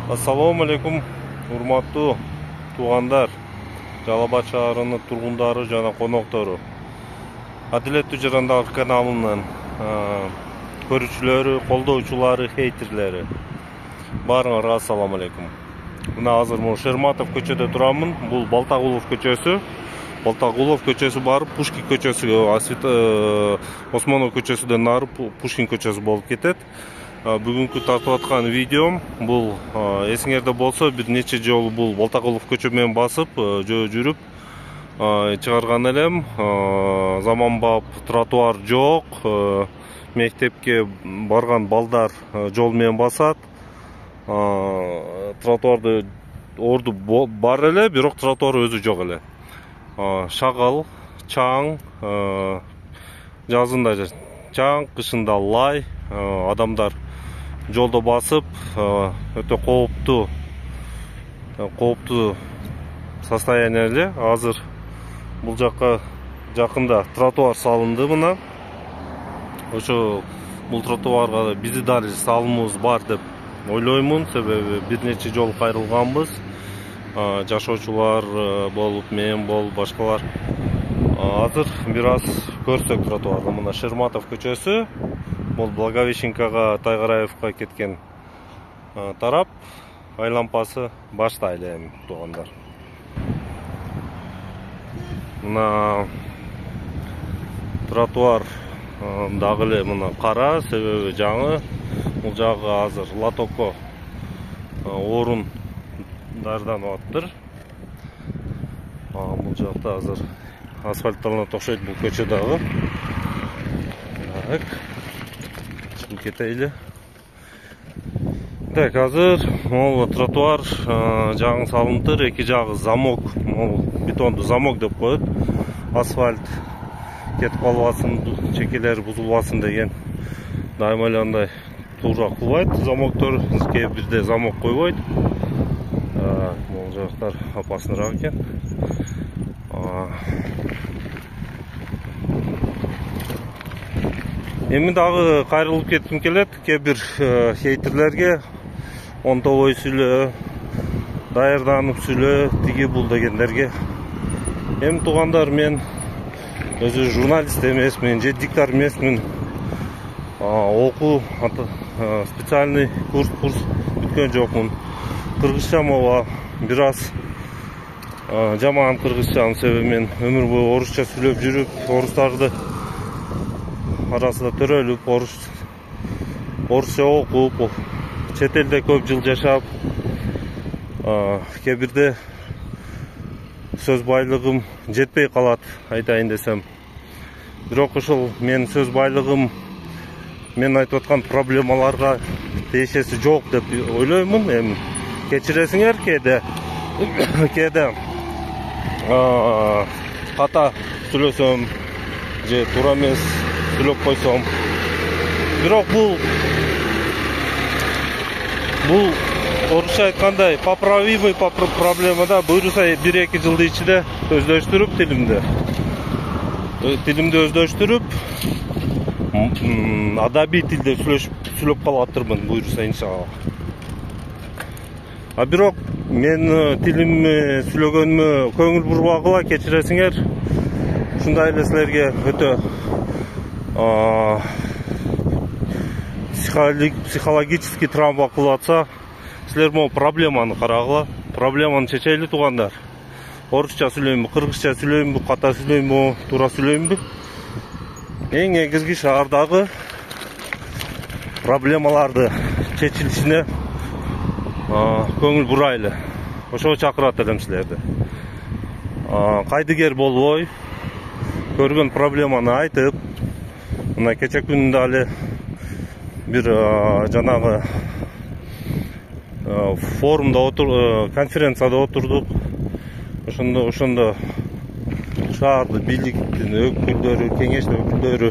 Ассаламу алейкум, урматтуу туугандар, Жалал Абад шаарынын тургундары жана коноктору. Адилеттүү жарандар каналынын көрүүчүлөрү, колдоочулары, хейтерлери. Баарыңарга ассаламу алейкум. Мына азыр Шерматов көчөдө турамын. Бул Балтагулов көчөсү. Балтагулов көчөсү барып Пушкин көчөсүгө, Осмонов көчөсүдөн нары Пушкин көчөсү болуп кетет. Бүгүнкү тартып аткан видеом бул эсиңерде болсо бир нече жолу бул Балтагулов көчө менен басып жүрүп чыгарган элем. Заманбап тротуар жок, мектепке барган балдар жол менен басат. Тротуарды орду бар эле, бирок тротуар өзү жок эле. Шагал, чаң, жазында чаң, кышында лай, адамдар жолдо басып өтө кооптуу состояние эле. Азыр бул жакка жакында тротуар салынды мына. Ошо бул тротуарга бизи дали салымыбыз бар деп ойлоймун, себеби бир нече жолу кайрылганбыз. Жашоочулар болуп, мен болуп, башкалар. Азыр бир аз көрсөк тротуарды. Мына Шерматов көчөсү, бул Благовещенкага, Тайгараевка кеткен тарап. Айлампасы баштайлы эми туугандар. Мына тротуар дагы эле мына кара, себеби жаңы. Бул жагы азыр латоко орундардан аттыр. Бул жакта азыр асфальтталынат окшойт бул көчө дагы. Так, чыгып кетейли. Так, азыр могу тротуар жагын салынтыр, эки жагы замок, могу бетондуу замок деп коет. Асфальт кетип калбасын, чекелери бузулбасын деген дайыма эле андай туура кылбайт. Замоктор кээ бирде замок койбойт. Могу жактар опасныраак экен. Эми дагы кайрылып кетким келет кээ бир хейтерлерге. Онтобой сүйлө, даярданып сүйлө, тиги бул дегендерге. Эми туугандар, мен өзү журналист эмесмин, же диктор эмесмин. Окуу специальный курс бүткөн жокмун. Кыргызчам ооба бир аз жаман кыргызчам, себеби мен өмүр бою орусча сүйлөп жүрүп, орустарды арасында төрөлүп, орусча окуп, чет элде көп жыл жашап, кээ бирде сөз байлыгым жетпей калат, айтайын десем. Бирок ошол менин сөз байлыгым мен айтып аткан проблемаларга тиешеси жок деп ойлоймун. Эми кечиресиңер, кээде ката сүйлөсөм же туура эмес сүйлөп койсом. Бирок бул орусча айткандай поправимый проблема да. Буюрса 1-2 жылдын ичинде өздөштүрүп тилимди өздөштүрүп адабий тилде сүйлөп калаттырмын, буюрса иншалла. Бирок мен тилимди сүйлөгөнүмө көңүл бурбагыла, кечиресиңер. Ушундай эле силерге өтө психологический травма кылып атса, силер могу проблеманы карагыла, проблеманы чечели туугандар. Орусча сүйлөймүнбү, кыргызча сүйлөймүнбү, ката сүйлөймүнбү, туура сүйлөймүнбү? Эң негизги шаардагы проблемаларды чечилишине көңүл бурайлы. Ошого чакырат элем силерди. Кайдыгер болбой, көргөн проблеманы айтып, мына кече күнү дали бир жанагы форумда конференцияда отурдук. Ошондо шаарды бийликтин өкүлдөрү, кеңештин өкүлдөрү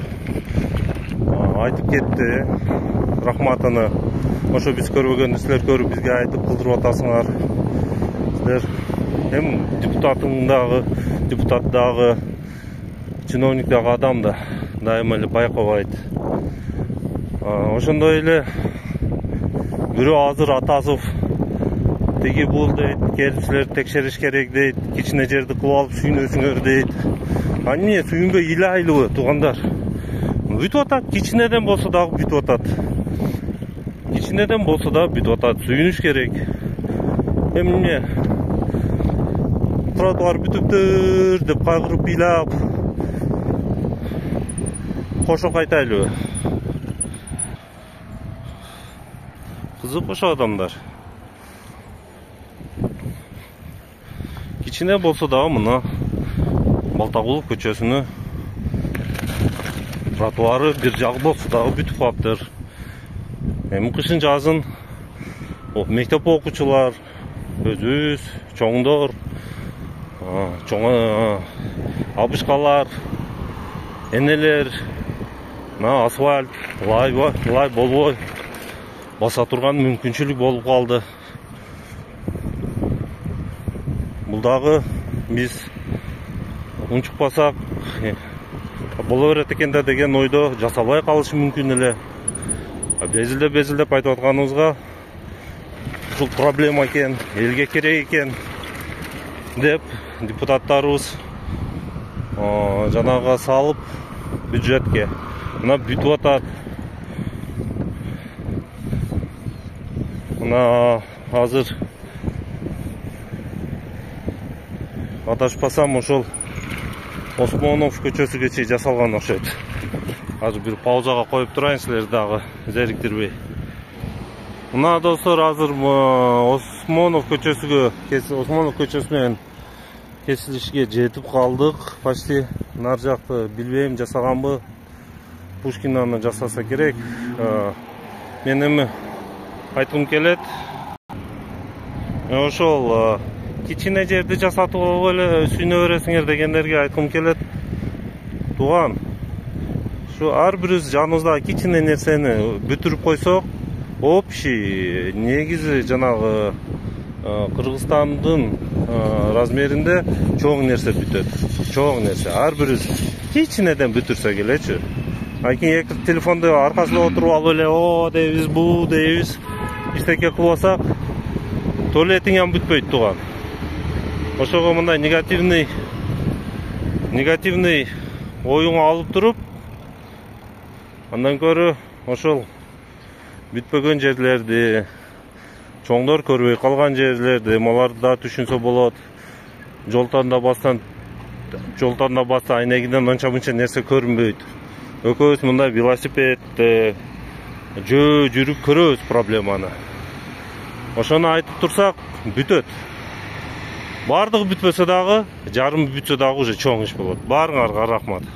айтып кетти рахматыны. Ошо биз көрбөгөндү силер көрүп бизге айтып кылдырып атасыңар. Силер эми депутат дагы, чиновник дагы адам да дайыма эле байкабайт. Ошондой эле бирөө азыр Атасов Tegi bul deyт, kelip силерди текшериш керек дейт, кичине жерди кылып алып сүйнөсүңөр дейт. Эмне сүйүнбөй илайлыбы туугандар? Бүтүп атат, кичинеден болсо дагы бүтүп атат. Кичинеден болсо да бүтүп атат, сүйүнүш керек. Эмне тротуар бүтүптүр деп кайгырып ыйлап кошо кайтайлыбы? Кызык ошо адамдар. Кичине болсо дагы мына Балтагулов көчөсүнө тротуары бир жагы болсо дагы бүтүп калыптыр. Эми кышын жазын мектеп окуучулар, өзүбүз, чоңдор, абышкалар, энелер, асфальт лай болбой баса турган мүмкүнчүлүк болуп калды. Бул дагы биз унчукпасак боло берет экен да деген ойдо жасалбай калышы мүмкүн эле. Безилдеп айтып атканыбызга ушул проблема экен, элге керек экен деп депутаттарыбыз жанага салып бюджетке мына бүтүп атат. Мына азыр адашпасам ошол Осмонов көчөсүгө чейин жасалган окшойт. Азыр бир паузага коюп турайын, силерди дагы зериктирбей. Мына достор, азыр Осмонов көчөсүнөн кесилишке жетип калдык. Почти нар жакты билбейм жасаганбы, Пушкинаны жасаса керек. Мен эми айткым келет, ошол кичине жерди жасатып алып эле сүйнө бересиңер дегендерге айткым келет. Тууган, ушу ар бирибиз жаныбыздагы кичине нерсени бүтүрүп койсок, общий негизи жанагы Кыргызстандын размеринде чоң нерсе бүтөт. Чоң нерсе. Ар бирибиз кичинеден бүтүрсөк элечи. Анткени эки телефонду аркасында отуруп алып эле о дейбиз, бу дейбиз, иштеке кылбасак туалетиң ham бүтпөйт тууган. Ошого мындай негативный оюңа алып туруп, андан көрө ошол бүтпөгөн жерлерди, чоңдор көрбөй калган жерлерди, аларды да түшүнсө болот. Жолтан да басса айнегиден анча мынча нерсе көрүнбөйт. Экөөбүз мындай велосипедте жүрүп көрөбүз проблеманы. Ошону айтып турсак бүтөт. Бардыгы бүтпөсө дагы, жарым бүтсө дагы уже чоң иш болот. Баарыңарга рахмат.